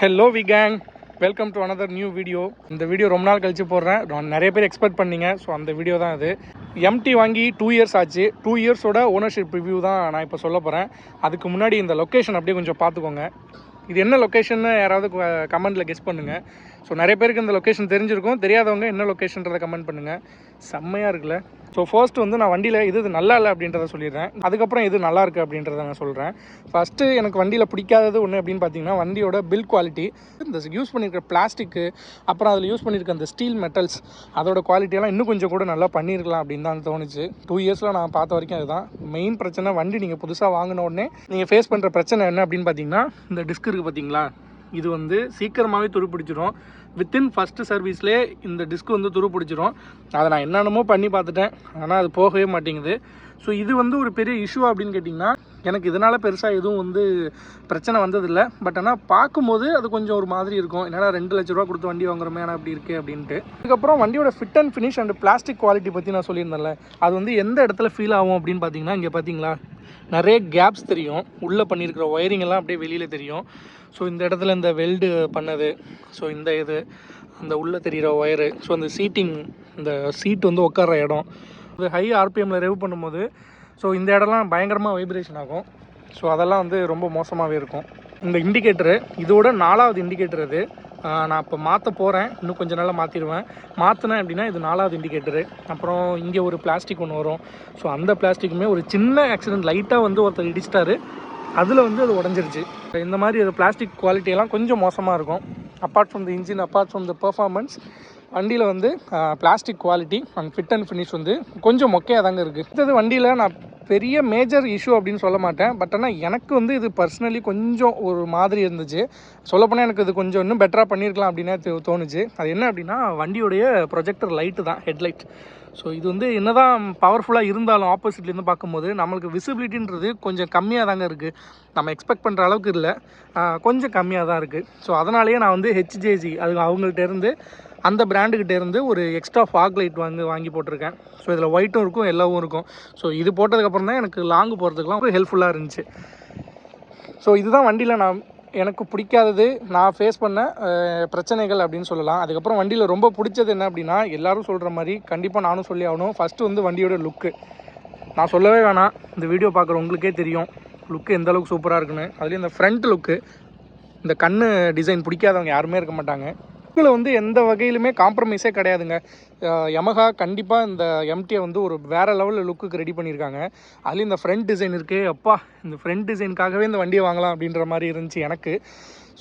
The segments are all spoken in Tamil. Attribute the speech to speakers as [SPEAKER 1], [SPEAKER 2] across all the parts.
[SPEAKER 1] Hello V gang, welcome to another new video. இந்த வீடியோ ரொம்ப நாள் கழிச்சு போடுறேன். நிறைய பேர் எக்ஸ்பெக்ட் பண்ணீங்க. ஸோ அந்த வீடியோ தான் இது. எம்டி வாங்கி 2 இயர்ஸ் ஆச்சு. 2 இயர்ஸோட ஓனர்ஷிப் ரிவ்யூ தான் நான் இப்போ சொல்ல போகிறேன். அதுக்கு முன்னாடி இந்த லொக்கேஷன் அப்படியே கொஞ்சம் பார்த்துக்கோங்க. இது என்ன லொக்கேஷன்னு யாராவது கமெண்ட்டில் கெஸ் பண்ணுங்கள். ஸோ நிறைய பேருக்கு இந்த லொக்கேஷன் தெரிஞ்சிருக்கும். தெரியாதவங்க என்ன லொக்கேஷன்றதை கமெண்ட் பண்ணுங்கள். செம்மையாக இருக்குல்ல. ஸோ ஃபர்ஸ்ட் நான் வண்டியில் இது நல்லா இல்லை அப்படின்றத சொல்லிடுறேன். அதுக்கப்புறம் இது நல்லா இருக்குது அப்படின்றத நான் சொல்கிறேன். ஃபஸ்ட்டு எனக்கு வண்டியில் பிடிக்காதது ஒன்று அப்படின்னு பார்த்தீங்கன்னா வண்டியோட பில்ட் குவாலிட்டி. இந்த யூஸ் பண்ணியிருக்கிற பிளாஸ்டிக்கு, அப்புறம் அதில் யூஸ் பண்ணியிருக்க அந்த ஸ்டீல் மெட்டல்ஸ், அதோட குவாலிட்டியெல்லாம் இன்னும் கொஞ்சம் கூட நல்லா பண்ணியிருக்கலாம் அப்படின்னு தான் தோணுச்சு. 2 இயர்ஸில் நான் பார்த்த வரைக்கும் அதுதான் மெயின் பிரச்சனை. வண்டி நீங்கள் புதுசாக வாங்கின உடனே நீங்கள் ஃபேஸ் பண்ணுற பிரச்சனை என்ன அப்படின்னு பார்த்தீங்கன்னா, இந்த டிஸ்க் இருக்குது பார்த்தீங்களா, இது சீக்கிரமாகவே துருப்பிடிச்சிடும். வித்தின் ஃபஸ்ட்டு சர்வீஸ்லேயே இந்த டிஸ்க் துருப்பிடிச்சிடும். அதை நான் என்னென்னமோ பண்ணி பார்த்துட்டேன், ஆனால் அது போகவே மாட்டேங்குது. ஸோ இது ஒரு பெரிய இஷ்யூ அப்படின்னு கேட்டிங்கன்னா, எனக்கு இதனால் பெருசாக எதுவும் பிரச்சனை வந்ததில்லை. பட் ஆனால் பார்க்கும்போது அது கொஞ்சம் ஒரு மாதிரி இருக்கும். என்னடா 2 லட்ச ரூபா கொடுத்து வண்டி வாங்குறோமே, ஆனால் அப்படி இருக்குது அப்படின்ட்டு. அதுக்கப்புறம் வண்டியோட fit and finish and plastic quality பற்றி நான் சொல்லியிருந்தேன்ல, அது எந்த இடத்துல ஃபீல் ஆகும் அப்படின்னு பார்த்தீங்கன்னா, இங்கே பார்த்தீங்களா நிறைய கேப்ஸ் தெரியும். உள்ளே பண்ணியிருக்கிற ஒயரிங் எல்லாம் அப்படியே வெளியில் தெரியும். ஸோ இந்த இடத்துல இந்த வெல்டு பண்ணது, ஸோ இந்த இது அந்த உள்ளே தெரிகிற ஒயரு, ஸோ அந்த சீட்டிங், இந்த சீட் உட்கார்ற இடம், அது ஹை ஆர்பிஎம்மில் ரெவ் பண்ணும்போது ஸோ இந்த இடம்லாம் பயங்கரமாக வைப்ரேஷன் ஆகும். ஸோ அதெல்லாம் ரொம்ப மோசமாகவே இருக்கும். இந்த இண்டிகேட்டரு இதோட 4வது இண்டிகேட்டர் அது. நான் இப்போ மாற்ற போகிறேன். இன்னும் கொஞ்சம் நாளாக மாற்றிடுவேன். மாற்றினேன் அப்படின்னா இது 4வது இண்டிகேட்டரு. அப்புறம் இங்கே ஒரு பிளாஸ்டிக் ஒன்று வரும். ஸோ அந்த பிளாஸ்டிக்குமே ஒரு சின்ன ஆக்சிடென்ட், லைட்டாக ஒருத்தர் இடிச்சிட்டாரு, அதில் அது உடஞ்சிருச்சு. இந்த மாதிரி அது பிளாஸ்டிக் குவாலிட்டியெல்லாம் கொஞ்சம் மோசமாக இருக்கும். Apart from the engine, apart from the performance, வண்டியில் plastic quality and fit and finish கொஞ்சம் மொக்கையாக தாங்க இருக்குது. அடுத்தது வண்டியில் நான் பெரிய மேஜர் இஷ்யூ அப்படின்னு சொல்ல மாட்டேன். பட் ஆனால் எனக்கு இது பர்சனலி கொஞ்சம் ஒரு மாதிரி இருந்துச்சு. சொல்லப்போனால் எனக்கு இது கொஞ்சம் இன்னும் பெட்டராக பண்ணியிருக்கலாம் அப்படின்னு தோணுச்சு. அது என்ன அப்படின்னா, வண்டியோடைய ப்ரொஜெக்டர் லைட்டு தான், ஹெட்லைட். ஸோ இது என்ன தான் பவர்ஃபுல்லாக இருந்தாலும் ஆப்போசிட்லேருந்து பார்க்கும்போது நம்மளுக்கு விசிபிலிட்டின்றது கொஞ்சம் கம்மியாக தாங்க இருக்குது. நம்ம எக்ஸ்பெக்ட் பண்ணுற அளவுக்கு இல்லை, கொஞ்சம் கம்மியாக தான் இருக்குது. ஸோ அதனாலேயே நான் ஹெச்ஜேஜி அவங்கள்ட்டேருந்து, அந்த பிராண்டுக்கிட்டேருந்து ஒரு எக்ஸ்ட்ரா ஃபாக் லைட் வாங்கி போட்டிருக்கேன். ஸோ இதில் ஒயிட்டும் இருக்கும், எல்லோவும் இருக்கும். ஸோ இது போட்டதுக்கப்புறம் தான் எனக்கு லாங்கு போகிறதுக்குலாம் ஹெல்ப்ஃபுல்லாக இருந்துச்சு. ஸோ இதுதான் வண்டியில் எனக்கு பிடிக்காதது, நான் ஃபேஸ் பண்ண பிரச்சனைகள் அப்படின்னு சொல்லலாம். அதுக்கப்புறம் வண்டியில் ரொம்ப பிடிச்சது என்ன அப்படின்னா, எல்லோரும் சொல்கிற மாதிரி கண்டிப்பாக நானும் சொல்லி ஆகணும். ஃபஸ்ட்டு வண்டியோட லுக்கு நான் சொல்லவே வேணாம். இந்த வீடியோ பார்க்குற உங்களுக்கே தெரியும் லுக்கு எந்த அளவுக்கு சூப்பராக இருக்குன்னு. அதுலேயும் இந்த ஃப்ரண்ட் லுக்கு, இந்த கண் டிசைன் பிடிக்காதவங்க யாருமே இருக்க மாட்டாங்க. லுக்கில் எந்த வகையிலுமே காம்ப்ரமைஸே கிடையாதுங்க. யமஹா கண்டிப்பாக இந்த எம்டியை ஒரு வேறு லெவலில் லுக்குக்கு ரெடி பண்ணியிருக்காங்க. அதுலேயும் இந்த ஃப்ரண்ட் டிசைன் இருக்குது. அப்பா, இந்த ஃப்ரண்ட் டிசைனுக்காகவே இந்த வண்டியை வாங்கலாம் அப்படின்ற மாதிரி இருந்துச்சு எனக்கு.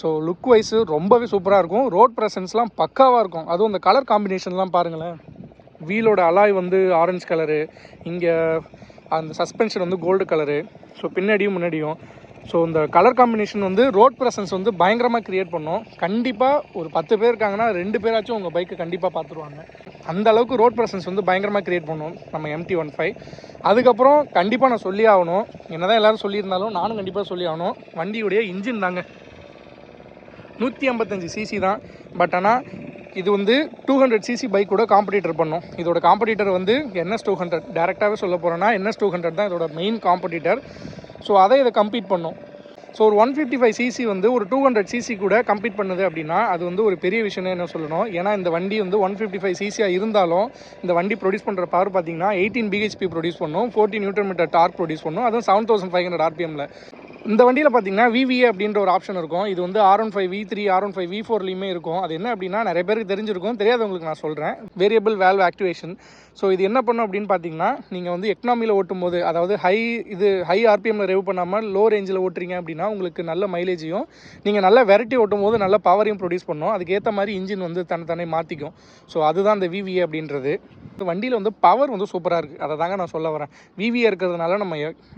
[SPEAKER 1] ஸோ லுக் வைஸு ரொம்பவே சூப்பராக இருக்கும். ரோட் ப்ரெசன்ஸ்லாம் பக்காவாக இருக்கும். அதுவும் இந்த கலர் காம்பினேஷன்லாம் பாருங்களேன். வீலோட அலாய் ஆரஞ்சு கலரு, இங்கே அந்த சஸ்பென்ஷன் கோல்டு கலரு, ஸோ பின்னாடியும் முன்னாடியும். ஸோ இந்த கலர் காம்பினேஷன் ரோட் ப்ரெசன்ஸ் பயங்கரமாக க்ரியேட் பண்ணும். கண்டிப்பாக ஒரு 10 பேர் இருக்காங்கன்னா 2 பேராச்சும் உங்கள் பைக்கை கண்டிப்பாக பார்த்துருவாங்க. அந்த அளவுக்கு ரோட் ப்ரெசன்ஸ் பயங்கரமாக க்ரியேட் பண்ணும் நம்ம MT-15. அதுக்கப்புறம் கண்டிப்பாக நான் சொல்லி ஆகணும், என்ன தான் எல்லோரும் சொல்லியிருந்தாலும் நானும் கண்டிப்பாக சொல்லி ஆகணும், வண்டியுடைய இன்ஜின் தாங்க. 155 சிசி தான். பட் ஆனால் இது 200 சிசி பைக்கோட காம்படிட்டர் பண்ணும். இதோட காம்படிட்டர் NS200. டேரெக்டாகவே சொல்ல போகிறேன்னா NS200 தான் இதோட மெயின் காம்படிட்டர். ஸோ அதை இதை கம்பீட் பண்ணும். ஸோ ஒரு 155 சிசி ஒரு 200 சிசி கூட கம்பீட் பண்ணுது அப்படின்னா அது ஒரு பெரிய விஷயம்னு என்ன சொல்லணும். ஏன்னா இந்த வண்டி 155 சிசியாக இருந்தாலும் இந்த வண்டி ப்ரொடியூஸ் பண்ணுற பவர் பார்த்தீங்கன்னா 18 பிஹெச்பி ப்ரொடியூஸ் பண்ணும், 40 நியூட்டன் மீட்டர் டார்க் ப்ரொடியூஸ் பண்ணும், அதுவும் 7500 RPMல. இந்த வண்டியில் பார்த்தீங்கன்னா VVA அப்படின்ற ஒரு ஆப்ஷன் இருக்கும். இது R15 V3 R15 V4லையுமே இருக்கும். அது என்ன அப்படின்னா, நிறைய பேருக்கு தெரிஞ்சிருக்கும், தெரியாதவங்களுக்கு நான் சொல்கிறேன். Variable valve activation. ஸோ இது என்ன பண்ணும் அப்படின்னு பார்த்தீங்கன்னா, நீங்கள் எக்கனாமியில் ஓட்டும் போது, அதாவது ஹை ஆர்பிஎம்மில் ரெவ் பண்ணாமல் லோ ரேஞ்சில் ஓட்டுறீங்க அப்படின்னா உங்களுக்கு நல்ல மைலேஜையும், நீங்கள் நல்லா வெரைட்டி ஓட்டும் போது நல்ல பவரையும் ப்ரொடியூஸ் பண்ணும். அதுக்கேற்ற மாதிரி இன்ஜின் தன்னை மாற்றிக்கும். ஸோ அதுதான் இந்த VVA அப்படின்றது. வண்டியில் பவர் சூப்பராக இருக்குது. அதை தாங்க நான் சொல்ல வரேன். VVA இருக்கிறதுனால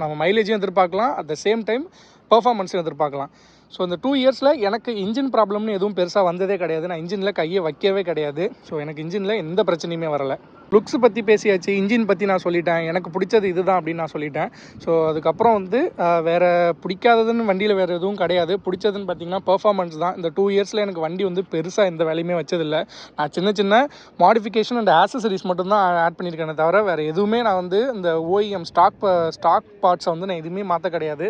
[SPEAKER 1] நம்ம மைலேஜையும் எதிர்பார்க்கலாம், அட் த சேம் டைம் பர்ஃபார்மன்ஸும் எதிர்பார்க்கலாம். ஸோ இந்த 2 இயர்ஸில் எனக்கு இன்ஜின் ப்ராப்ளம்னு எதுவும் பெருசாக வந்ததே கிடையாது. நான் இன்ஜினில் கையை வைக்கவே கிடையாது. ஸோ எனக்கு இன்ஜினில் எந்த பிரச்சனையுமே வரலை. லுக்ஸ் பற்றி பேசியாச்சு, இன்ஜின் பற்றி நான் சொல்லிட்டேன், எனக்கு பிடிச்சது இதுதான் அப்படின்னு நான் சொல்லிட்டேன். ஸோ அதுக்கப்புறம் வந்து வேறு பிடிக்காததுன்னு வண்டியில் வேறு எதுவும் கிடையாது. பிடிச்சதுன்னு பார்த்தீங்கன்னா பெர்ஃபார்மன்ஸ் தான். இந்த 2 இயர்ஸில் எனக்கு வண்டி வந்து பெருசாக எந்த வேலையுமே வச்சதில்லை. நான் சின்ன சின்ன மாடிஃபிகேஷன் அண்ட் ஆக்சசரிஸ் மட்டும்தான் ஆட் பண்ணியிருக்கேனே தவிர வேறு எதுவுமே நான் வந்து இந்த OEM ஸ்டாக் பார்ட்ஸை வந்து நான் எதுவுமே மாற்ற கிடையாது.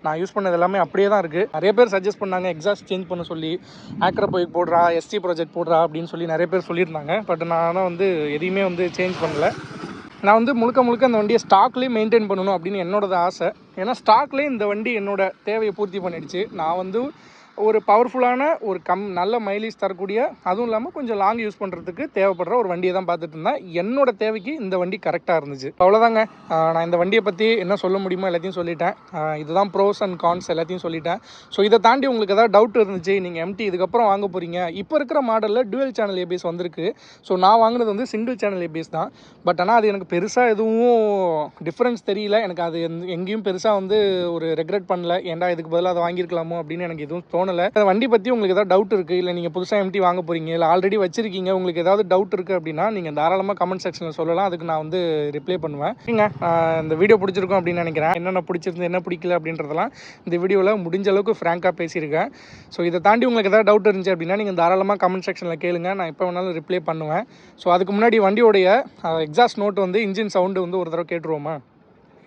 [SPEAKER 1] நான் யூஸ் பண்ணது எல்லாமே அப்படியே தான் இருக்குது. நிறைய பேர் சஜஸ்ட் பண்ணாங்க எக்ஸாஸ்ட் சேஞ்ச் பண்ண சொல்லி, ஆக்ரா பைக் போடுறா, ST ப்ராஜெக்ட் போடுறா அப்படின்னு சொல்லி நிறைய பேர் சொல்லியிருந்தாங்க. பட் நான் வந்து எதையுமே வந்து சேஞ்ச் பண்ணல. நான் வந்து முழுக்க அந்த வண்டியை ஸ்டாக்லேயே மெயின்டைன் பண்ணணும் அப்படின்னு என்னோடது ஆசை. ஏன்னா ஸ்டாக்லேயே இந்த வண்டி என்னோட தேவையை பூர்த்தி பண்ணிடுச்சு. நான் வந்து ஒரு பவர்ஃபுல்லான ஒரு நல்ல மைலேஜ் தரக்கூடிய, அதுவும் இல்லாமல் கொஞ்சம் லாங் யூஸ் பண்ணுறதுக்கு தேவைப்படுற ஒரு வண்டியை தான் பார்த்துட்டு இருந்தேன். என்னோட தேவைக்கு இந்த வண்டி கரெக்டாக இருந்துச்சு. அவ்வளோதாங்க. நான் இந்த வண்டியை பற்றி என்ன சொல்ல முடியுமோ எல்லாத்தையும் சொல்லிட்டேன். இதுதான் ப்ரோஸ் அண்ட் கான்ஸ் எல்லாத்தையும் சொல்லிட்டேன். ஸோ இதை தாண்டி உங்களுக்கு ஏதாவது டவுட் இருந்துச்சு, நீங்கள் MT இதுக்கப்புறம் வாங்க போகிறீங்க, இப்போ இருக்கிற மாடலில் டுவல் சேனல் ABS வந்திருக்கு. ஸோ நான் வாங்கினது வந்து சிங்கிள் சேனல் ABS தான். பட் ஆனால் அது எனக்கு பெருசாக எதுவும் டிஃப்ரென்ஸ் தெரியல. எனக்கு அது எங்கேயும் பெருசாக வந்து ஒரு ரெக்ரெட் பண்ணல, ஏன்டா இதுக்கு பதிலாக அதை வாங்கியிருக்கலாமோ அப்படின்னு எனக்கு எதுவும் தோணலை. வண்டி பற்றி உங்களுக்கு ஏதாவது டவுட் இருக்குது, இல்லை நீங்கள் புதுசாக MT வாங்க போகிறீங்க, இல்லை ஆல்ரெடி வச்சிருக்கீங்க, உங்களுக்கு ஏதாவது டவுட் இருக்குது அப்படின்னா நீங்கள் தாராளமாக கமெண்ட் செக்ஷனில் சொல்லலாம். அதுக்கு நான் வந்து ரிப்ளை பண்ணுவேன். இந்த வீடியோ பிடிச்சிருக்கும் அப்படின்னு நினைக்கிறேன். என்னென்ன பிடிச்சிருந்து என்ன பிடிக்கல அப்படின்றதெல்லாம் இந்த வீடியோவில் முடிஞ்ச அளவுக்கு ஃப்ராங்காக பேசியிருக்கேன். ஸோ இதை தாண்டி உங்களுக்கு ஏதாவது டவுட் இருந்துச்சு அப்படின்னா நீங்கள் தாராளமாக கமெண்ட் செக்ஷனில் கேளுங்க, நான் எப்போ வேணாலும் ரிப்ளை பண்ணுவேன். ஸோ அதுக்கு முன்னாடி வண்டியோடைய எக்ஸாஸ்ட் நோட் வந்து இன்ஜின் சவுண்டு வந்து ஒரு தடவை கேட்டுருவோமா?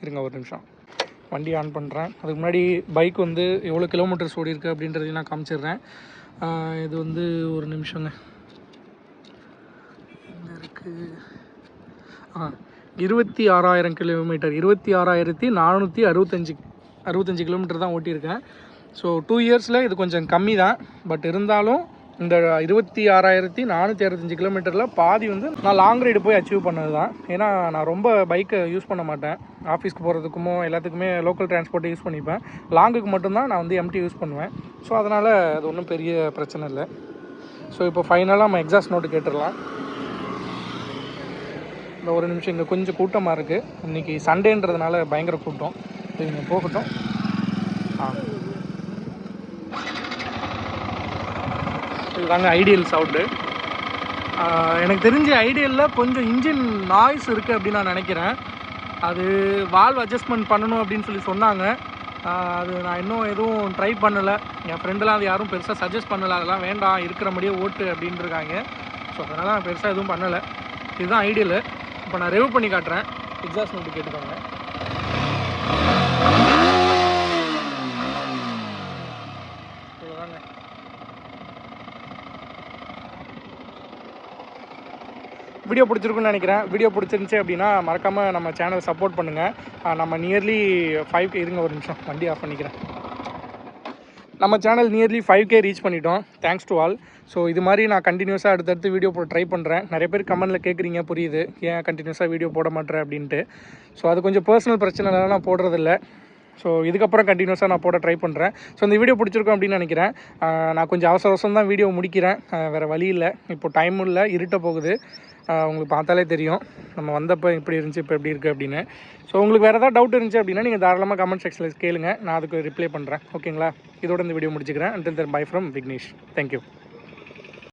[SPEAKER 1] இருங்க ஒரு நிமிஷம், வண்டி ஆன் பண்ணுறேன். அதுக்கு முன்னாடி பைக் வந்து எவ்வளோ கிலோமீட்டர்ஸ் ஓடி இருக்குது அப்படின்றதையும் நான் காமிச்சிடுறேன். இது வந்து ஒரு நிமிஷங்க இருக்குது. 26,000 கிலோமீட்டர், 26,465 கிலோமீட்டர் தான் ஓட்டியிருக்கேன். ஸோ 2 இயர்ஸில் இது கொஞ்சம் கம்மி தான். பட் இருந்தாலும் இந்த 26,465 கிலோமீட்டரில் பாதி வந்து நான் லாங் ரைடு போய் அச்சீவ் பண்ணது தான். ஏன்னா நான் ரொம்ப பைக்கை யூஸ் பண்ண மாட்டேன். ஆஃபீஸ்க்கு போகிறதுக்குமோ எல்லாத்துக்குமே லோக்கல் டிரான்ஸ்போர்ட்டை யூஸ் பண்ணிப்பேன். லாங்குக்கு மட்டும்தான் நான் வந்து MT யூஸ் பண்ணுவேன். ஸோ அதனால் அது ஒன்றும் பெரிய பிரச்சனை இல்லை. ஸோ இப்போ ஃபைனலாக நம்ம எக்ஸாஸ்ட் நோட்டு கேட்டுடலாம். இந்த ஒரு நிமிஷம், இங்கே கொஞ்சம் கூட்டமாக இருக்குது. இன்றைக்கி சண்டேன்றதுனால பயங்கர கூட்டம். இங்கே போகட்டும். இதுதாங்க ஐடியல் சவுண்டு. எனக்கு தெரிஞ்ச ஐடியலில் கொஞ்சம் இன்ஜின் நாய்ஸ் இருக்குது அப்படின்னு நான் நினைக்கிறேன். அது வால்வ் அட்ஜஸ்ட்மெண்ட் பண்ணணும் அப்படின்னு சொல்லி சொன்னாங்க. அது நான் இன்னும் எதுவும் ட்ரை பண்ணலை. என் ஃப்ரெண்டெலாம் அது யாரும் பெருசாக சஜஸ்ட் பண்ணலை, அதெல்லாம் வேண்டாம் இருக்கிற மாதிரியே ஓட்டு அப்படின்ட்டுருக்காங்க. ஸோ அதனால் நான் பெருசாக எதுவும் பண்ணலை. இதுதான் ஐடியலு. இப்போ நான் ரிவ்யூ பண்ணி காட்டுறேன். எக்ஸாஸ்ட் நோட்டு கேட்டுக்கோங்க. வீடியோ பிடிச்சிருக்குன்னு நினைக்கிறேன். வீடியோ பிடிச்சிருந்துச்சி அப்படின்னா மறக்காமல் நம்ம சேனலை சப்போர்ட் பண்ணுங்கள். நம்ம நியர்லி 5K, இருங்க ஒரு நிமிஷம் வண்டி ஆஃப் பண்ணிக்கிறேன். நம்ம சேனல் நியர்லி 5K ரீச் பண்ணிட்டோம். Thanks to all. ஸோ இது மாதிரி நான் கண்டினியூஸாக அடுத்தடுத்து வீடியோ போட ட்ரை பண்ணுறேன். நிறைய பேர் கமெண்ட்டில் கேட்குறீங்க, புரியுது, ஏன் கண்டினியூஸாக வீடியோ போட மாட்டேறேன் அப்படின்ட்டு. ஸோ அது கொஞ்சம் பர்சனல் பிரச்சனைனால நான் போடுறதில்ல. ஸோ இதுக்கப்புறம் கண்டினியூஸாக நான் போட ட்ரை பண்ணுறேன். ஸோ இந்த வீடியோ பிடிச்சிருக்கோம் அப்படின்னு நினைக்கிறேன். நான் கொஞ்சம் அவசரம் தான் வீடியோ முடிக்கிறேன். வேறு வழி இல்லை, இப்போ டைமும் இல்லை, இருட்ட போகுது. உங்களுக்கு பார்த்தாலே தெரியும் நம்ம வந்தப்போ இப்படி இருந்துச்சு, இப்போ எப்படி இருக்குது அப்படின்னு. ஸோ உங்களுக்கு வேறு ஏதாவது டவுட் இருந்துச்சு அப்படின்னா நீங்கள் தாராளமாக கமெண்ட் செக்ஷனில் கேளுங்க, நான் அதுக்கு ரிப்ளை பண்ணுறேன். ஓகேங்களா? இதோட இந்த வீடியோ முடிச்சுக்கிறேன். Until then, bye from Vignesh. Thank you.